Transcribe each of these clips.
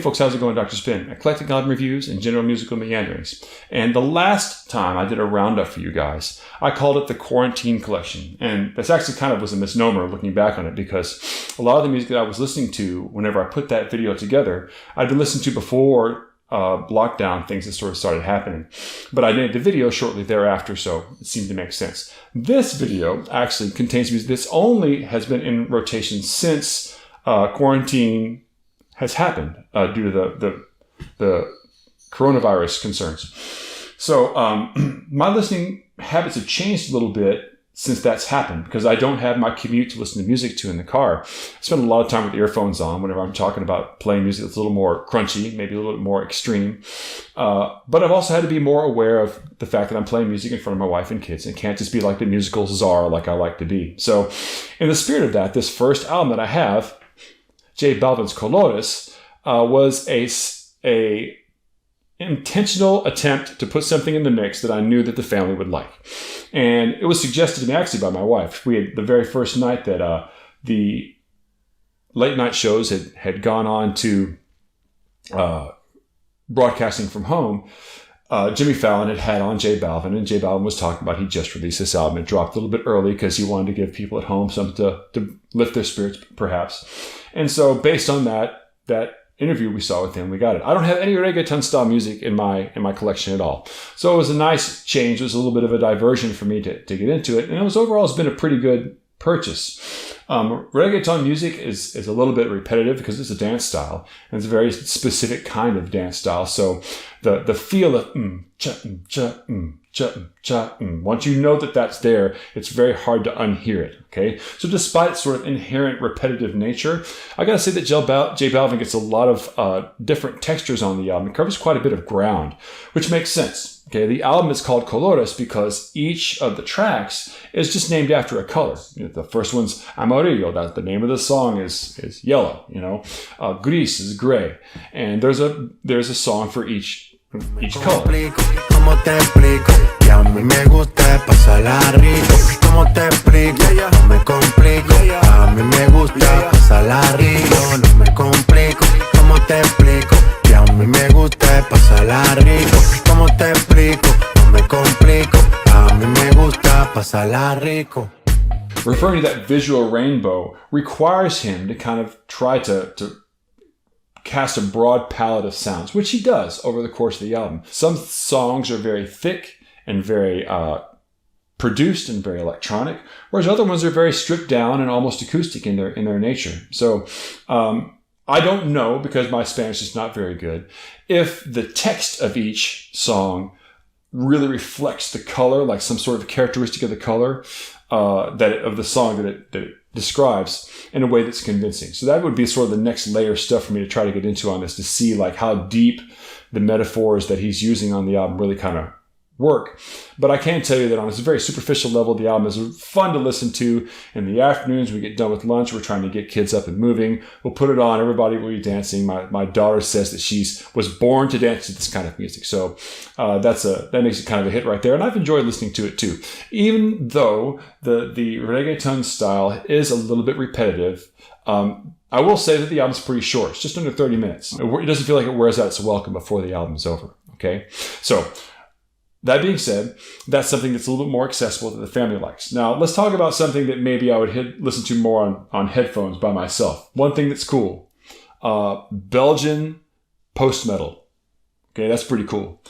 folks, how's it going? Dr. Spin, eclectic album reviews and general musical meanderings. And the last time I did a roundup for you guys, I called it the Quaratine Collection. And that's actually kind of was a misnomer looking back on it, because a lot of the music that I was listening to whenever I put that video together, I'd been listening to before lockdown things that sort of started happening. But I made the video shortly thereafter, so it seemed to make sense. This video actually contains music. This only has been in rotation since quarantine has happened due to the coronavirus concerns. So my listening habits have changed a little bit since that's happened, because I don't have my commute to listen to music to in the car. I spend a lot of time with earphones on whenever I'm talking about playing music that's a little more crunchy, maybe a little bit more extreme. But I've also had to be more aware of the fact that I'm playing music in front of my wife and kids, and it can't just be like the musical czar like I like to be. So in the spirit of that, this first album that I have, J Balvin's Colores, was a intentional attempt to put something in the mix that I knew that the family would like. And it was suggested to me actually by my wife. We had the very first night that the late night shows had gone on to broadcasting from home. Jimmy Fallon had on J Balvin, and J Balvin was talking about he just released this album. It dropped a little bit early because he wanted to give people at home something to lift their spirits, perhaps. And so based on that interview we saw with him, we got it. I don't have any reggaeton style music in my collection at all. So it was a nice change. It was a little bit of a diversion for me to get into it. And it was overall, it's been a pretty good purchase. Reggaeton music is a little bit repetitive because it's a dance style, and it's a very specific kind of dance style. So the feel of once you know that that's there, it's very hard to unhear it. Okay, so despite its sort of inherent repetitive nature, I gotta say that J Balvin gets a lot of different textures on the album. It covers quite a bit of ground, which makes sense. Okay, the album is called Colores because each of the tracks is just named after a color. You know, the first one's Amarillo. That's the name of the song is yellow. You know, Gris is gray, and there's a song for each color. ¿Cómo te explico? Que a mí me gusta pasarla rico. ¿Cómo te explico? No me complico. A mí me gusta pasarla rico. No me complico. ¿Cómo te explico? Que a mí me gusta pasarla rico. ¿Cómo te explico? No me complico. A mí me gusta pasarla rico. Referring to that visual rainbow requires him to kind of try to cast a broad palette of sounds, which he does over the course of the album. Some songs are very thick and very produced and very electronic, whereas other ones are very stripped down and almost acoustic in their nature. So I don't know, because my Spanish is not very good, if the text of each song really reflects the color, like some sort of characteristic of the color of the song that it describes in a way that's convincing. So that would be sort of the next layer stuff for me to try to get into on this, to see like how deep the metaphors that he's using on the album really kind of work. But I can tell you that on this very superficial level, the album is fun to listen to. In the afternoons, we get done with lunch, we're trying to get kids up and moving. We'll put it on, everybody will be dancing. My daughter says that she was born to dance to this kind of music. So that makes it kind of a hit right there. And I've enjoyed listening to it too. Even though the reggaeton style is a little bit repetitive, I will say that the album's pretty short. It's just under 30 minutes. It doesn't feel like it wears out its welcome before the album's over. Okay? So that being said, that's something that's a little bit more accessible that the family likes. Now, let's talk about something that maybe I would listen to more on headphones by myself. One thing that's cool, Belgian post-metal. Okay, that's pretty cool.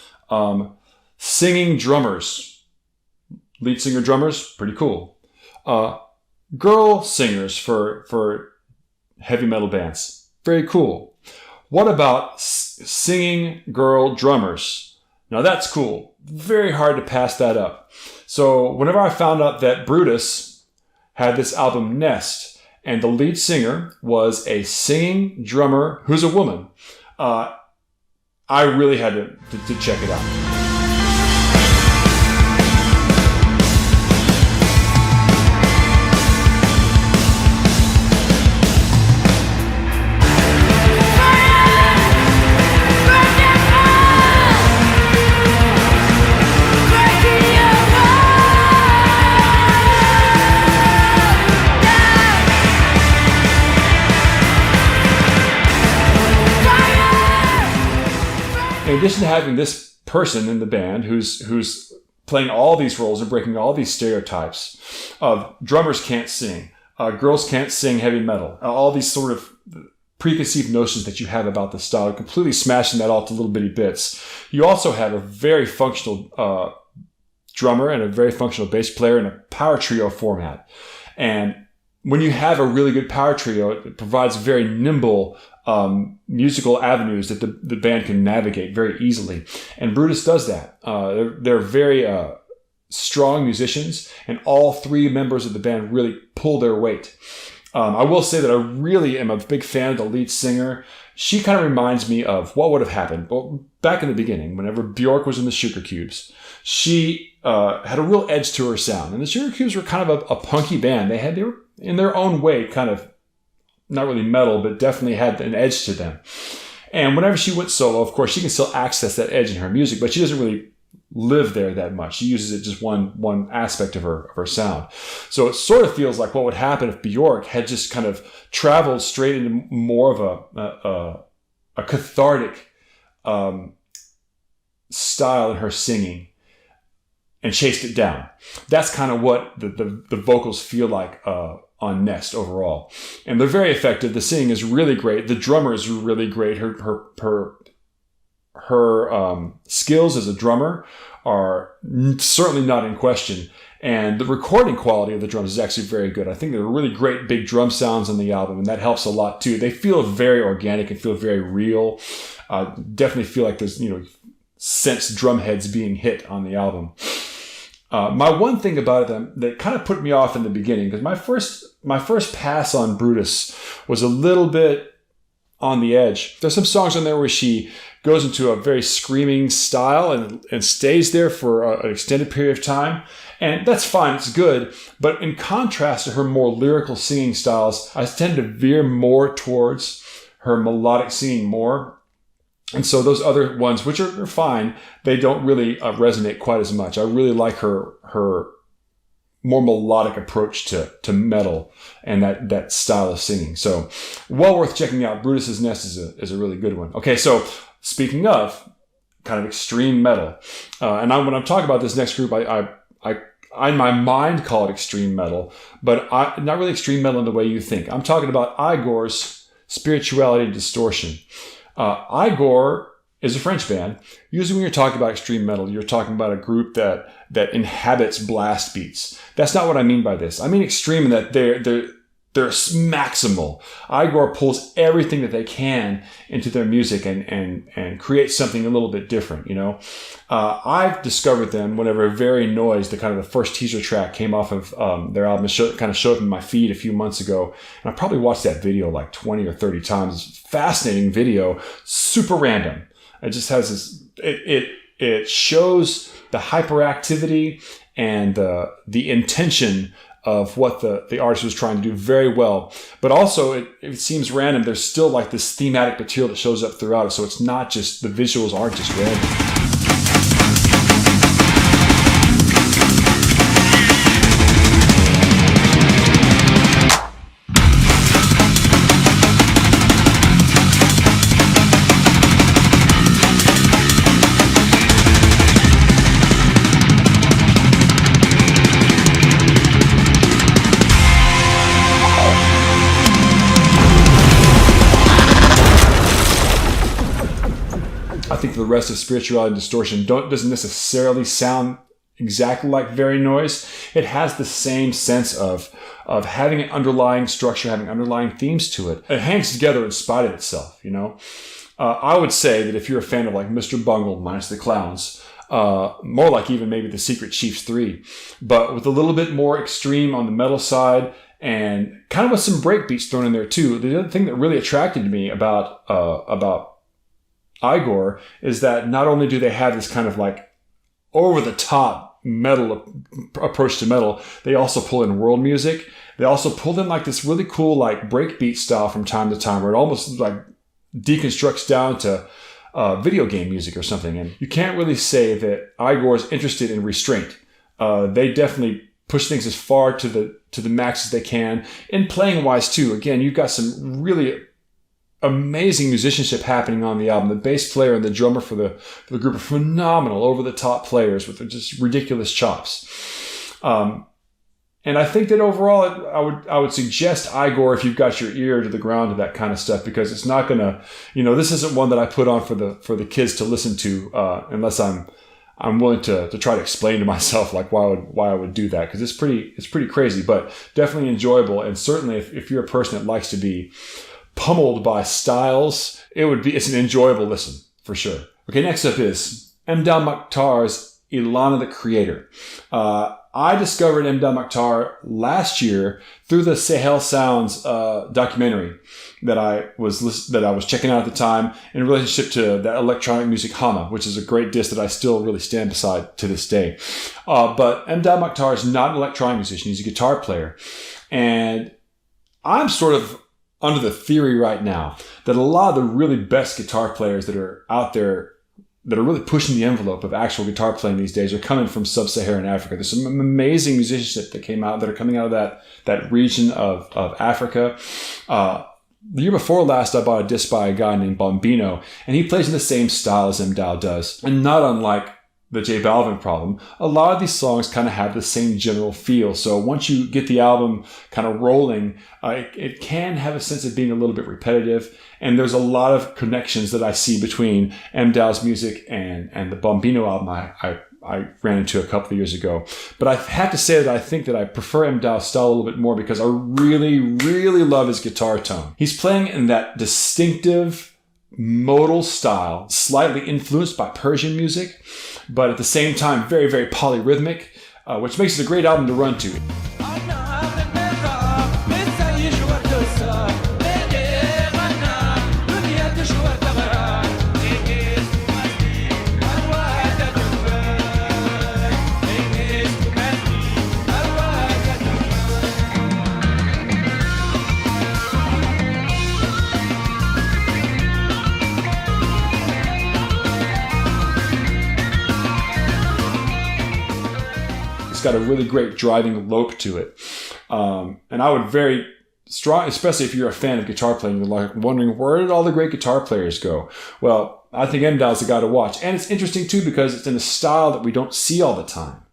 Singing drummers. Lead singer drummers, pretty cool. Girl singers for heavy metal bands, very cool. What about singing girl drummers? Now that's cool. Very hard to pass that up. So whenever I found out that Brutus had this album Nest, and the lead singer was a singing drummer who's a woman, I really had to check it out. in addition to having this person in the band who's playing all these roles and breaking all these stereotypes of drummers can't sing, girls can't sing heavy metal, all these sort of preconceived notions that you have about the style, completely smashing that all to little bitty bits. You also have a very functional drummer and a very functional bass player in a power trio format. And when you have a really good power trio, it provides very nimble musical avenues that the band can navigate very easily. And Brutus does that. They're very strong musicians, and all three members of the band really pull their weight. I will say that I really am a big fan of the lead singer. She kind of reminds me of what would have happened. Well, back in the beginning, whenever Bjork was in the Sugar Cubes, she had a real edge to her sound. And the Sugar Cubes were kind of a punky band. They were in their own way kind of not really metal, but definitely had an edge to them. And whenever she went solo, of course, she can still access that edge in her music, but she doesn't really live there that much. She uses it just one aspect of her sound. So it sort of feels like what would happen if Bjork had just kind of traveled straight into more of a cathartic style in her singing and chased it down. That's kind of what the vocals feel like on Nest overall. And they're very effective. The singing is really great. The drummer is really great. Her skills as a drummer are certainly not in question. And the recording quality of the drums is actually very good. I think there are really great big drum sounds on the album, and that helps a lot too. They feel very organic and feel very real. Definitely feel like there's, sense drum heads being hit on the album. My one thing about them that kind of put me off in the beginning, because my first pass on Brutus was a little bit on the edge. There's some songs on there where she goes into a very screaming style and stays there for an extended period of time. And that's fine, it's good. But in contrast to her more lyrical singing styles, I tend to veer more towards her melodic singing more. And so those other ones, which are fine, they don't really resonate quite as much. I really like her more melodic approach to metal and that style of singing. So well worth checking out. Brutus's Nest is a really good one. Okay, so speaking of kind of extreme metal, and when I'm talking about this next group, I in my mind call it extreme metal, but not really extreme metal in the way you think. I'm talking about Igorrr's Spirituality and Distortion. Igorrr is a French band. Usually when you're talking about extreme metal, you're talking about a group that inhabits blast beats. That's not what I mean by this. I mean extreme in that they're maximal. Igorrr pulls everything that they can into their music and creates something a little bit different, I've discovered them whenever Very Noise, the first teaser track, came off of their album. It kind of showed up in my feed a few months ago. And I probably watched that video like 20 or 30 times. Fascinating video, super random. It just has this, it shows the hyperactivity and the intention of what the artist was trying to do very well. But also, it seems random. There's still like this thematic material that shows up throughout it. So it's not just, the visuals aren't just random. I think the rest of Spirituality and Distortion doesn't necessarily sound exactly like Very Noise. It has the same sense of having an underlying structure, having underlying themes to it. It hangs together in spite of itself, I would say that if you're a fan of like Mr. Bungle minus the clowns, more like even maybe the Secret Chiefs 3, but with a little bit more extreme on the metal side and kind of with some break beats thrown in there too. The other thing that really attracted me about Igorrr is that not only do they have this kind of like over the top metal approach to metal, they also pull in world music. They also pull in like this really cool like breakbeat style from time to time, where it almost like deconstructs down to video game music or something. And you can't really say that Igorrr is interested in restraint. They definitely push things as far to the max as they can. In playing wise too, again, you've got some really amazing musicianship happening on the album. The bass player and the drummer for the group are phenomenal, over-the-top players with just ridiculous chops. And I think that overall, I would suggest Igorrr if you've got your ear to the ground to that kind of stuff, because it's not gonna, this isn't one that I put on for the kids to listen to unless I'm willing to try to explain to myself like why I would do that, because it's pretty crazy, but definitely enjoyable. And certainly if you're a person that likes to be pummeled by styles, it's an enjoyable listen for sure. Okay, next up is Mdou Moctar's Ilana the Creator. I discovered Mdou Moctar last year through the Sahel Sounds documentary that I was checking out at the time in relationship to that electronic music Hama, which is a great disc that I still really stand beside to this day. But Mdou Moctar is not an electronic musician; he's a guitar player, and I'm sort of under the theory right now that a lot of the really best guitar players that are out there that are really pushing the envelope of actual guitar playing these days are coming from sub-Saharan Africa. There's some amazing musicians that are coming out of that region of Africa. The year before last, I bought a disc by a guy named Balvin, and he plays in the same style as Mdou does. And not unlike the J Balvin problem, a lot of these songs kind of have the same general feel. So once you get the album kind of rolling, it can have a sense of being a little bit repetitive. And there's a lot of connections that I see between Mdou's music and the Balvin album I ran into a couple of years ago. But I have to say that I think that I prefer Mdou's style a little bit more because I really, really love his guitar tone. He's playing in that distinctive modal style, slightly influenced by Persian music, but at the same time, very, very polyrhythmic, which makes it a great album to run to. Got a really great driving lope to it. And I would very strong, especially if you're a fan of guitar playing, you're like wondering where did all the great guitar players go? Well, I think Mdou's the guy to watch. And it's interesting too because it's in a style that we don't see all the time.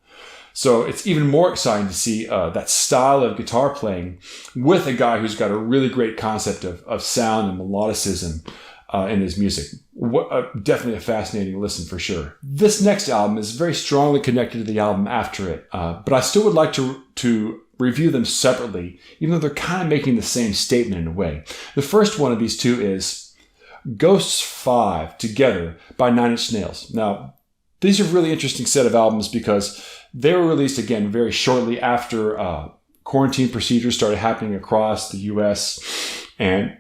So it's even more exciting to see that style of guitar playing with a guy who's got a really great concept of sound and melodicism in his music. Definitely a fascinating listen for sure. This next album is very strongly connected to the album after it, but I still would like to review them separately, even though they're kind of making the same statement in a way. The first one of these two is Ghosts 5 Together by Nine Inch Nails. Now, these are a really interesting set of albums because they were released again very shortly after quarantine procedures started happening across the US, and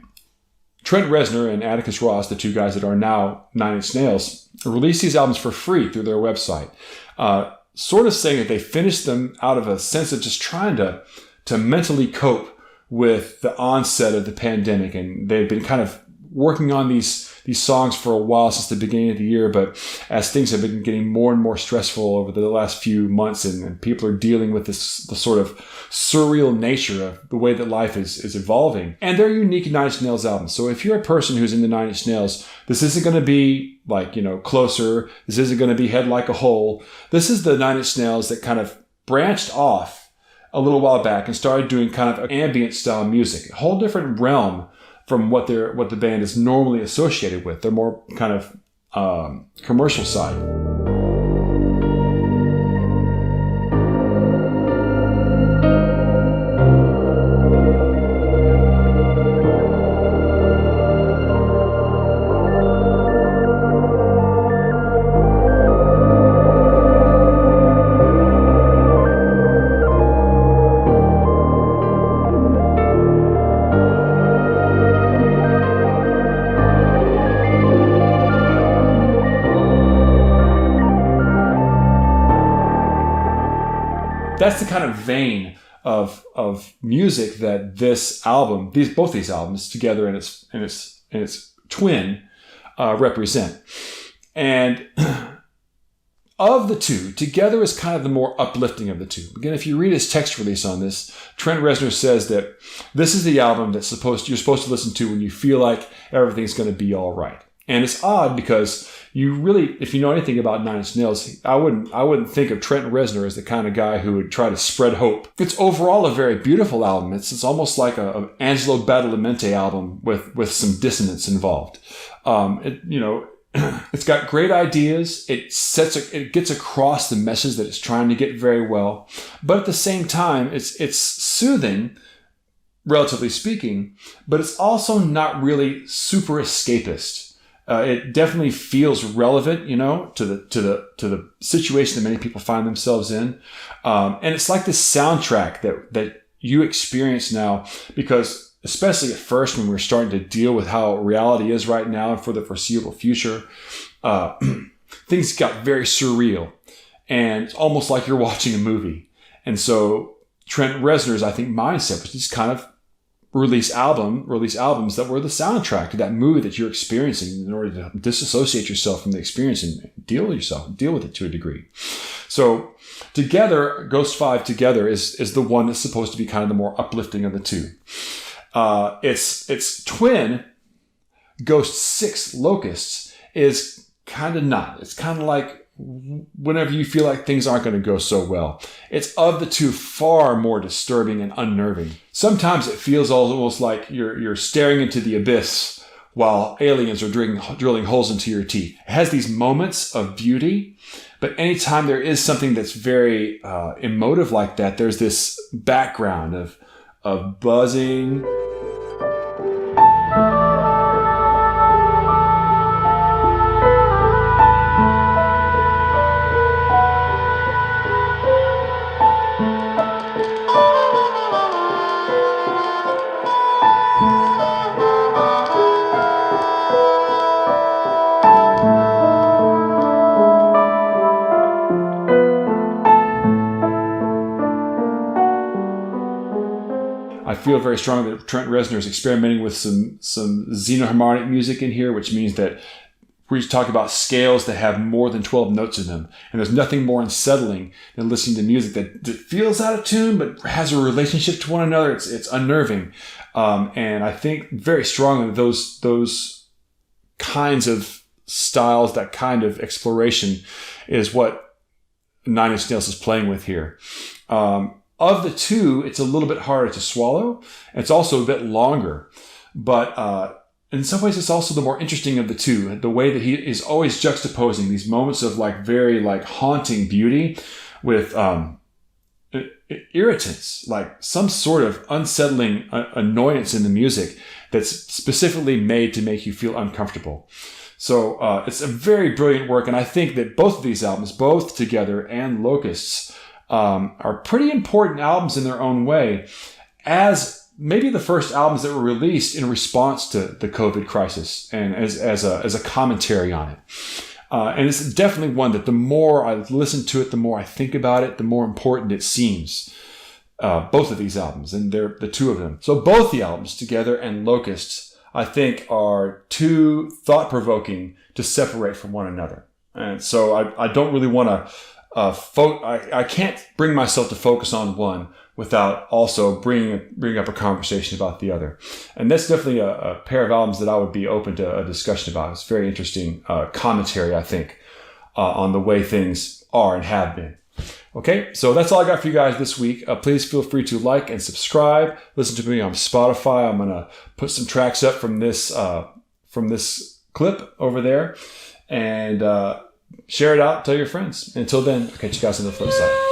Trent Reznor and Atticus Ross, the two guys that are now Nine Inch Nails, released these albums for free through their website, sort of saying that they finished them out of a sense of just trying to mentally cope with the onset of the pandemic. And they've been kind of working on these songs for a while since the beginning of the year, but as things have been getting more and more stressful over the last few months and people are dealing with the sort of surreal nature of the way that life is evolving. And they're unique Nine Inch Nails albums. So if you're a person who's into Nine Inch Nails, this isn't going to be like, Closer. This isn't going to be Head Like a Hole. This is the Nine Inch Nails that kind of branched off a little while back and started doing kind of ambient style music, a whole different realm from what the band is normally associated with. They're more kind of commercial side. That's the kind of vein of music that this album, both these albums together in its twin represent. And of the two, Together is kind of the more uplifting of the two. Again, if you read his text release on this, Trent Reznor says that this is the album you're supposed to listen to when you feel like everything's going to be all right. And it's odd because you really, if you know anything about Nine Inch Nails, I wouldn't think of Trent Reznor as the kind of guy who would try to spread hope. It's overall a very beautiful album. It's almost like a Angelo Badalamenti album with some dissonance involved. It's got great ideas. It gets across the message that it's trying to get very well, but at the same time, it's soothing, relatively speaking. But it's also not really super escapist. It definitely feels relevant, to the situation that many people find themselves in, and it's like this soundtrack that you experience now because. Especially at first when we're starting to deal with how reality is right now and for the foreseeable future, things got very surreal and it's almost like you're watching a movie. And so Trent Reznor's, I think, mindset was just kind of release albums that were the soundtrack to that movie that you're experiencing in order to disassociate yourself from the experience and deal with it to a degree. So Together, Ghost 5 Together is the one that's supposed to be kind of the more uplifting of the two. Its twin, Ghost 6 Locusts, is kind of not. It's kind of like whenever you feel like things aren't going to go so well. It's of the two far more disturbing and unnerving. Sometimes it feels almost like you're staring into the abyss while aliens are drilling holes into your teeth. It has these moments of beauty, but anytime there is something that's very emotive like that, there's this background of buzzing. I feel very strongly that Trent Reznor is experimenting with some xenoharmonic music in here, which means that we talk about scales that have more than 12 notes in them. And there's nothing more unsettling than listening to music that feels out of tune, but has a relationship to one another. It's unnerving. And I think very strongly those kinds of styles, that kind of exploration is what Nine Inch Nails is playing with here. Of the two, it's a little bit harder to swallow. It's also a bit longer, but in some ways, it's also the more interesting of the two. The way that he is always juxtaposing these moments of very haunting beauty with irritants, like some sort of unsettling annoyance in the music that's specifically made to make you feel uncomfortable. So it's a very brilliant work, and I think that both of these albums, both Together and Locusts, are pretty important albums in their own way, as maybe the first albums that were released in response to the COVID crisis and as a commentary on it. And it's definitely one that the more I listen to it, the more I think about it, the more important it seems. Both of these albums, and they're the two of them. So both the albums, Together and Locusts, I think are too thought-provoking to separate from one another. And so I don't really want to I can't bring myself to focus on one without also bringing up a conversation about the other. And that's definitely a pair of albums that I would be open to a discussion about. It's very interesting commentary, I think, on the way things are and have been. Okay, so that's all I got for you guys this week. Please feel free to like and subscribe. Listen to me on Spotify. I'm going to put some tracks up from this clip over there. And share it out, tell your friends. Until then, I'll catch you guys on the flip side.